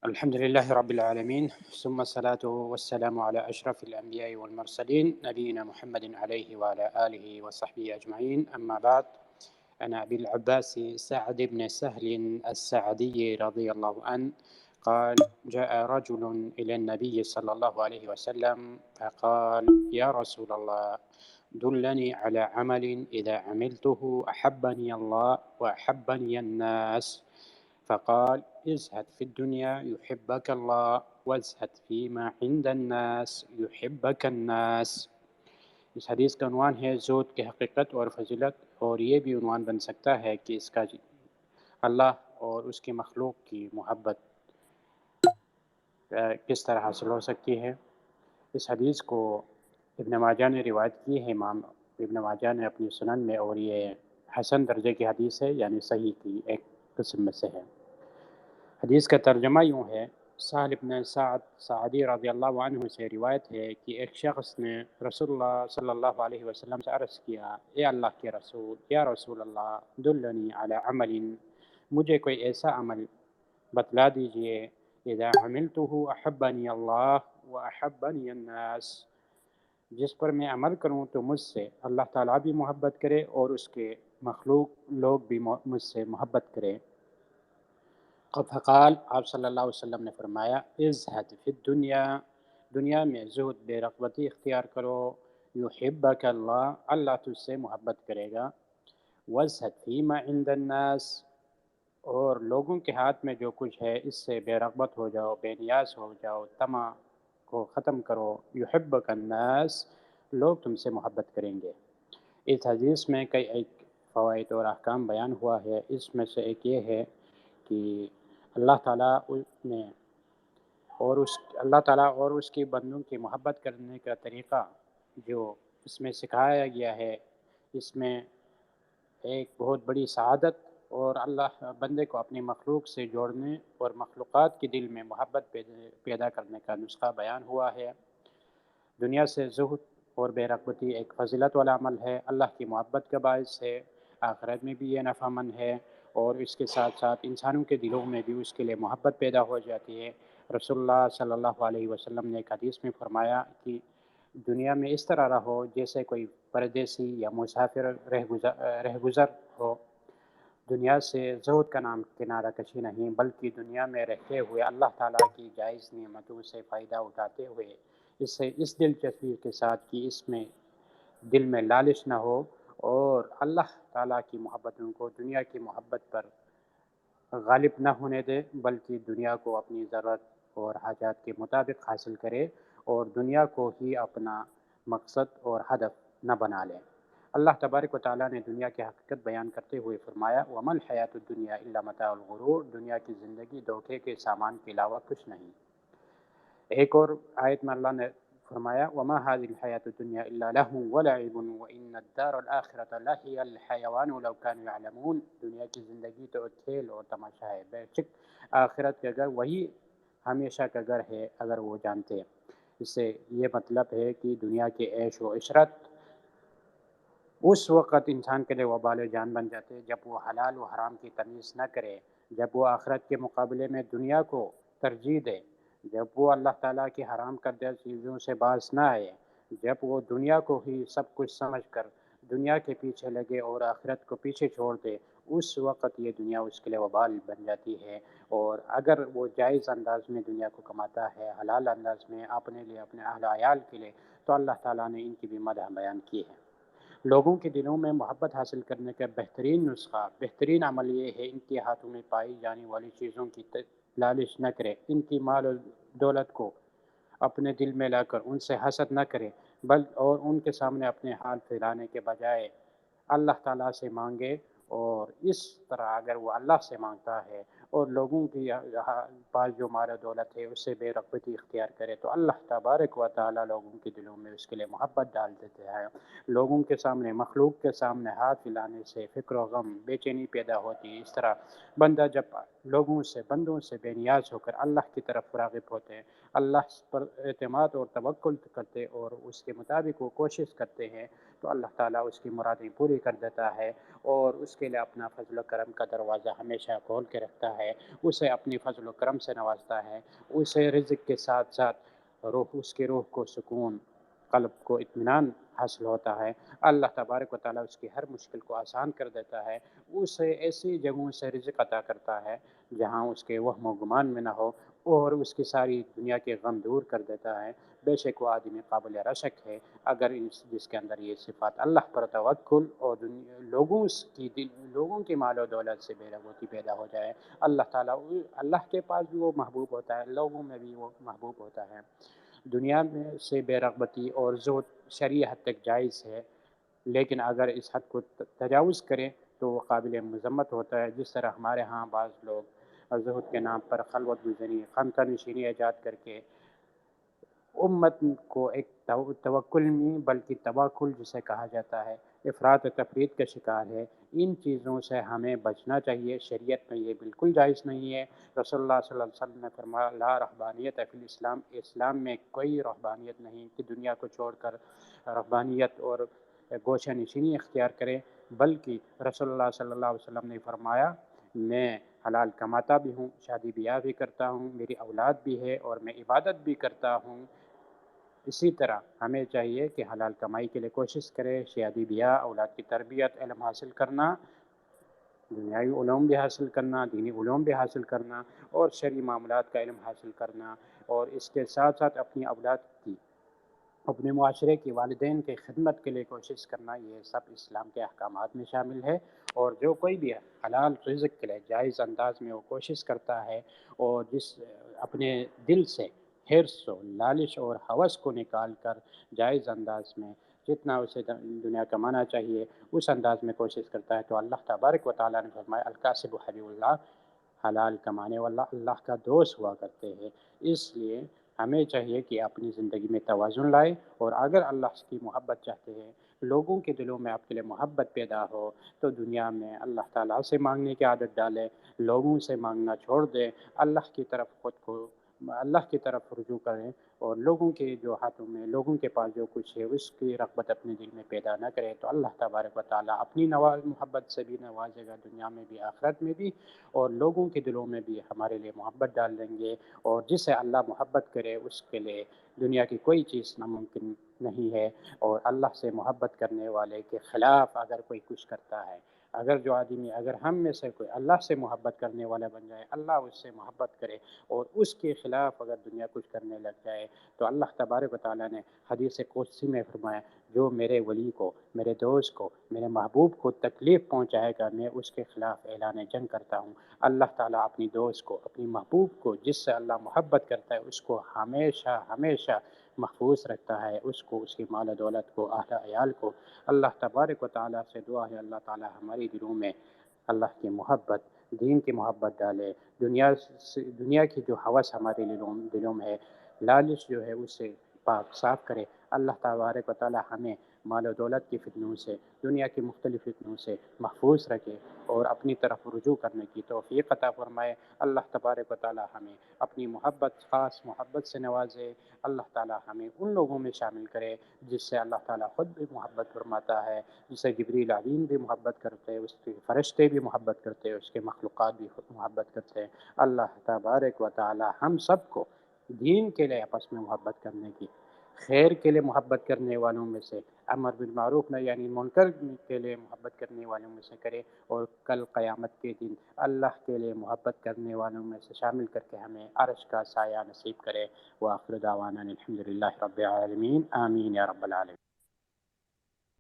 الحمد لله رب العالمين، ثم الصلاة والسلام على أشرف الأنبياء والمرسلين نبينا محمد عليه وعلى آله وصحبه أجمعين. أما بعد، أنا أبي العباس سعد بن سهل السعدي رضي الله عنه قال: جاء رجل إلى النبي صلى الله عليه وسلم فقال: يا رسول الله، دلني على عمل إذا عملته أحبني الله وأحبني الناس. فقال: ازهد في الدنيا يحبك الله وازهد فيما عند الناس يحبك الناس. اس حدیث کا عنوان ہے زہد کی حقیقت اور فضیلت، اور یہ بھی عنوان بن سکتا ہے کہ اس کا اللہ اور اس کی مخلوق کی محبت کس طرح حاصل ہو سکتی ہے۔ اس حدیث کو ابن ماجہ نے روایت کی ہے، امام ابن ماجہ نے اپنی سنن میں، اور یہ حسن درجے کی حدیث ہے، یعنی صحیح کی ایک قسم میں سے ہے۔ حدیث کا ترجمہ یوں ہے: سہل بن سعد سعدی رضی اللہ عنہ سے روایت ہے کہ ایک شخص نے رسول اللہ صلی اللہ علیہ وسلم سے عرض کیا: اے اللہ کے رسول، یا رسول اللہ، دلنی علی عمل، مجھے کوئی ایسا عمل بتلا دیجئے، اذا عملتہ احبنی اللہ واحبنی الناس، جس پر میں عمل کروں تو مجھ سے اللہ تعالیٰ بھی محبت کرے اور اس کے مخلوق لوگ بھی مجھ سے محبت کرے۔ فقال، آپ صلی اللہ علیہ وسلم نے فرمایا: ازہد فی الدنیا، دنیا میں زہد بے رغبتی اختیار کرو، یحبک اللہ، اللہ تجھ سے محبت کرے گا، وازہد فیما عند الناس، اور لوگوں کے ہاتھ میں جو کچھ ہے اس سے بے رغبت ہو جاؤ، بے نیاز ہو جاؤ، طمع کو ختم کرو، یحبک الناس، لوگ تم سے محبت کریں گے۔ اس حدیث میں کئی ایک فوائد اور احکام بیان ہوا ہے۔ اس میں سے ایک یہ ہے کہ اللہ تعالیٰ نے اللہ تعالیٰ اور اس کے بندوں کی محبت کرنے کا طریقہ جو اس میں سکھایا گیا ہے، اس میں ایک بہت بڑی سعادت اور اللہ بندے کو اپنی مخلوق سے جوڑنے اور مخلوقات کے دل میں محبت پیدا کرنے کا نسخہ بیان ہوا ہے۔ دنیا سے زہد اور بے رغبتی ایک فضیلت والا عمل ہے، اللہ کی محبت کا باعث ہے، آخرت میں بھی یہ نفع مند ہے، اور اس کے ساتھ ساتھ انسانوں کے دلوں میں بھی اس کے لیے محبت پیدا ہو جاتی ہے۔ رسول اللہ صلی اللہ علیہ وسلم نے ایک حدیث میں فرمایا کہ دنیا میں اس طرح رہو جیسے کوئی پردیسی یا مسافر رہ گزر ہو۔ دنیا سے زہد کا نام کنارہ کشی نہیں، بلکہ دنیا میں رہتے ہوئے اللہ تعالیٰ کی جائز نعمتوں سے فائدہ اٹھاتے ہوئے اس دلچسپی کے ساتھ کہ اس میں دل میں لالچ نہ ہو، اور اللہ تعالیٰ کی محبتوں کو دنیا کی محبت پر غالب نہ ہونے دے، بلکہ دنیا کو اپنی ضرورت اور حاجات کے مطابق حاصل کرے، اور دنیا کو ہی اپنا مقصد اور ہدف نہ بنا لے۔ اللہ تبارک و تعالیٰ نے دنیا کی حقیقت بیان کرتے ہوئے فرمایا: وَمَا الْحَيَاةُ الدُّنْيَا إِلَّا مَتَاعُ الْغُرُورِ، دنیا کی زندگی دھوکے کے سامان کے علاوہ کچھ نہیں۔ ایک اور آیت میں اللہ نے فرمایا: وَمَا هَذِهِ الْحَيَاةُ الدُّنْيَا إِلَّا لَهْوٌ وَلَعِبٌ وَإِنَّ الدَّارَ الْآخِرَةَ لَهِيَ الْحَيَوَانُ لَوْ كَانُوا يَعْلَمُونَ، دنیا کی زندگی تو کھیل اور تماشا ہے، بے شک آخرت کا گھر وہی ہمیشہ کا گھر ہے اگر وہ جانتے۔ اس سے یہ مطلب ہے کہ دنیا کے عیش و عشرت اس وقت انسان کے لیے وبال جان بن جاتے جب وہ حلال و حرام کی تمیز نہ کرے، جب وہ آخرت کے مقابلے میں دنیا کو ترجیح دے، جب وہ اللہ تعالیٰ کی حرام کردہ چیزوں سے باز نہ آئے، جب وہ دنیا کو ہی سب کچھ سمجھ کر دنیا کے پیچھے لگے اور آخرت کو پیچھے چھوڑ دے، اس وقت یہ دنیا اس کے لیے وبال بن جاتی ہے۔ اور اگر وہ جائز انداز میں دنیا کو کماتا ہے، حلال انداز میں اپنے لیے، اپنے اہل عیال کے لیے، تو اللہ تعالیٰ نے ان کی بھی مدح بیان کی ہے۔ لوگوں کے دلوں میں محبت حاصل کرنے کا بہترین نسخہ، بہترین عمل یہ ہے: ان کے ہاتھوں میں پائی جانے والی چیزوں کی لالچ نہ کرے، ان کی مال و دولت کو اپنے دل میں لا کر ان سے حسد نہ کرے، اور ان کے سامنے اپنے حال پھیلانے کے بجائے اللہ تعالیٰ سے مانگے، اور اس طرح اگر وہ اللہ سے مانگتا ہے اور لوگوں کی پاس جو مال و دولت ہے اس سے بے رغبتی اختیار کرے، تو اللہ تبارک و تعالیٰ لوگوں کے دلوں میں اس کے لیے محبت ڈال دیتے ہیں۔ لوگوں کے سامنے، مخلوق کے سامنے ہاتھ ہلانے سے فکر و غم، بے چینی پیدا ہوتی ہے۔ اس طرح بندہ جب بندوں سے بے نیاز ہو کر اللہ کی طرف راغب ہوتے ہیں، اللہ پر اعتماد اور توکل کرتے اور اس کے مطابق وہ کوشش کرتے ہیں، تو اللہ تعالیٰ اس کی مرادیں پوری کر دیتا ہے، اور اس کے لیے اپنا فضل و کرم کا دروازہ ہمیشہ کھول کے رکھتا ہے، اسے اپنی فضل و کرم سے نوازتا ہے، اسے رزق کے ساتھ ساتھ اس کی روح کو سکون، قلب کو اطمینان حاصل ہوتا ہے۔ اللہ تبارک و تعالیٰ اس کی ہر مشکل کو آسان کر دیتا ہے، اسے ایسی جگہوں سے رزق عطا کرتا ہے جہاں اس کے وہم و گمان میں نہ ہو، اور اس کی ساری دنیا کے غم دور کر دیتا ہے۔ بے شک وہ آدمی قابل رشک ہے اگر جس کے اندر یہ صفات اللہ پر توکل اور لوگوں کی مال و دولت سے بے رغبتی پیدا ہو جائے۔ اللہ تعالیٰ اللہ کے پاس بھی وہ محبوب ہوتا ہے، لوگوں میں بھی وہ محبوب ہوتا ہے۔ دنیا میں سے بے رغبتی اور زہد شرعی حد تک جائز ہے، لیکن اگر اس حد کو تجاوز کریں تو وہ قابل مذمت ہوتا ہے، جس طرح ہمارے ہاں بعض لوگ زہد کے نام پر خلوت گزری، خانقاہ نشینی ایجاد کر کے امت کو ایک توکل نہیں بلکہ توکل جسے کہا جاتا ہے، افراط و تفرید کا شکار ہے۔ ان چیزوں سے ہمیں بچنا چاہیے، شریعت میں یہ بالکل جائز نہیں ہے۔ رسول اللہ صلی اللہ علیہ وسلم نے فرمایا لا رہبانیت فی الاسلام، اسلام میں کوئی رہبانیت نہیں کہ دنیا کو چھوڑ کر رہبانیت اور گوشہ نشینی اختیار کرے، بلکہ رسول اللہ صلی اللہ علیہ وسلم نے فرمایا میں حلال کماتا بھی ہوں، شادی بیاہ بھی کرتا ہوں، میری اولاد بھی ہے اور میں عبادت بھی کرتا ہوں۔ اسی طرح ہمیں چاہیے کہ حلال کمائی کے لیے کوشش کرے، شادی بیاہ، اولاد کی تربیت، علم حاصل کرنا، دنیاوی علوم بھی حاصل کرنا، دینی علوم بھی حاصل کرنا، اور شرعی معاملات کا علم حاصل کرنا، اور اس کے ساتھ ساتھ اپنی اولاد کی، اپنے معاشرے کی، والدین کی خدمت کے لیے کوشش کرنا، یہ سب اسلام کے احکامات میں شامل ہے۔ اور جو کوئی بھی حلال رزق کے لیے جائز انداز میں وہ کوشش کرتا ہے، اور جس اپنے دل سے حرص و لالچ اور ہوس کو نکال کر جائز انداز میں جتنا اسے دنیا کمانا چاہیے اس انداز میں کوشش کرتا ہے، تو اللہ تبارک و تعالیٰ نے فرمایا الکاسب حبیب اللہ، حلال کمانے والا اللہ کا دوست ہوا کرتے ہیں۔ اس لیے ہمیں چاہیے کہ اپنی زندگی میں توازن لائے، اور اگر اللہ کی محبت چاہتے ہیں، لوگوں کے دلوں میں آپ کے لیے محبت پیدا ہو، تو دنیا میں اللہ تعالیٰ سے مانگنے کی عادت ڈالے، لوگوں سے مانگنا چھوڑ دے، اللہ کی طرف رجوع کریں، اور لوگوں کے جو ہاتھوں میں، لوگوں کے پاس جو کچھ ہے اس کی رغبت اپنے دل میں پیدا نہ کرے، تو اللہ تبارک و تعالیٰ اپنی محبت سے بھی نوازے گا، دنیا میں بھی آخرت میں بھی، اور لوگوں کے دلوں میں بھی ہمارے لیے محبت ڈال دیں گے، اور جس سے اللہ محبت کرے اس کے لیے دنیا کی کوئی چیز ناممکن نہیں ہے۔ اور اللہ سے محبت کرنے والے کے خلاف اگر کوئی کچھ کرتا ہے، اگر ہم میں سے کوئی اللہ سے محبت کرنے والا بن جائے، اللہ اس سے محبت کرے اور اس کے خلاف اگر دنیا کچھ کرنے لگ جائے، تو اللہ تبارک و تعالیٰ نے حدیث قدسی میں فرمایا جو میرے ولی کو، میرے دوست کو، میرے محبوب کو تکلیف پہنچائے گا، میں اس کے خلاف اعلان جنگ کرتا ہوں۔ اللہ تعالیٰ اپنی دوست کو، اپنی محبوب کو، جس سے اللہ محبت کرتا ہے، اس کو ہمیشہ ہمیشہ محفوظ رکھتا ہے، اس کو، اس کی مال و دولت کو، اہل عیال کو۔ اللہ تبارک و تعالیٰ سے دعا ہے اللہ تعالیٰ ہماری دلوں میں اللہ کی محبت، دین کی محبت ڈالے، دنیا کی جو ہوس ہمارے دلوں میں ہے، لالچ جو ہے اس سے پاک صاف کرے۔ اللہ تبارک و تعالیٰ ہمیں مال و دولت کی فتنوں سے، دنیا کی مختلف فتنوں سے محفوظ رکھے اور اپنی طرف رجوع کرنے کی توفیق عطا فرمائے۔ اللہ تبارک و تعالیٰ ہمیں اپنی محبت، خاص محبت سے نوازے۔ اللہ تعالیٰ ہمیں ان لوگوں میں شامل کرے جس سے اللہ تعالیٰ خود بھی محبت فرماتا ہے، جس سے جبریل امین بھی محبت کرتے ہیں، اس کے فرشتے بھی محبت کرتے ہیں، اس کے مخلوقات بھی خود محبت کرتے ہیں۔ اللہ تبارک و تعالیٰ ہم سب کو دین کے لیے آپس میں محبت کرنے کی، خیر کے لیے محبت کرنے والوں میں سے، امر بالمعروف نہی یعنی منکر کے لیے محبت کرنے والوں میں سے کرے، اور کل قیامت کے دن اللہ کے لیے محبت کرنے والوں میں سے شامل کر کے ہمیں عرش کا سایہ نصیب کرے۔ وآخر دعوانا الحمد للہ رب العالمین، آمین یا رب العالمین۔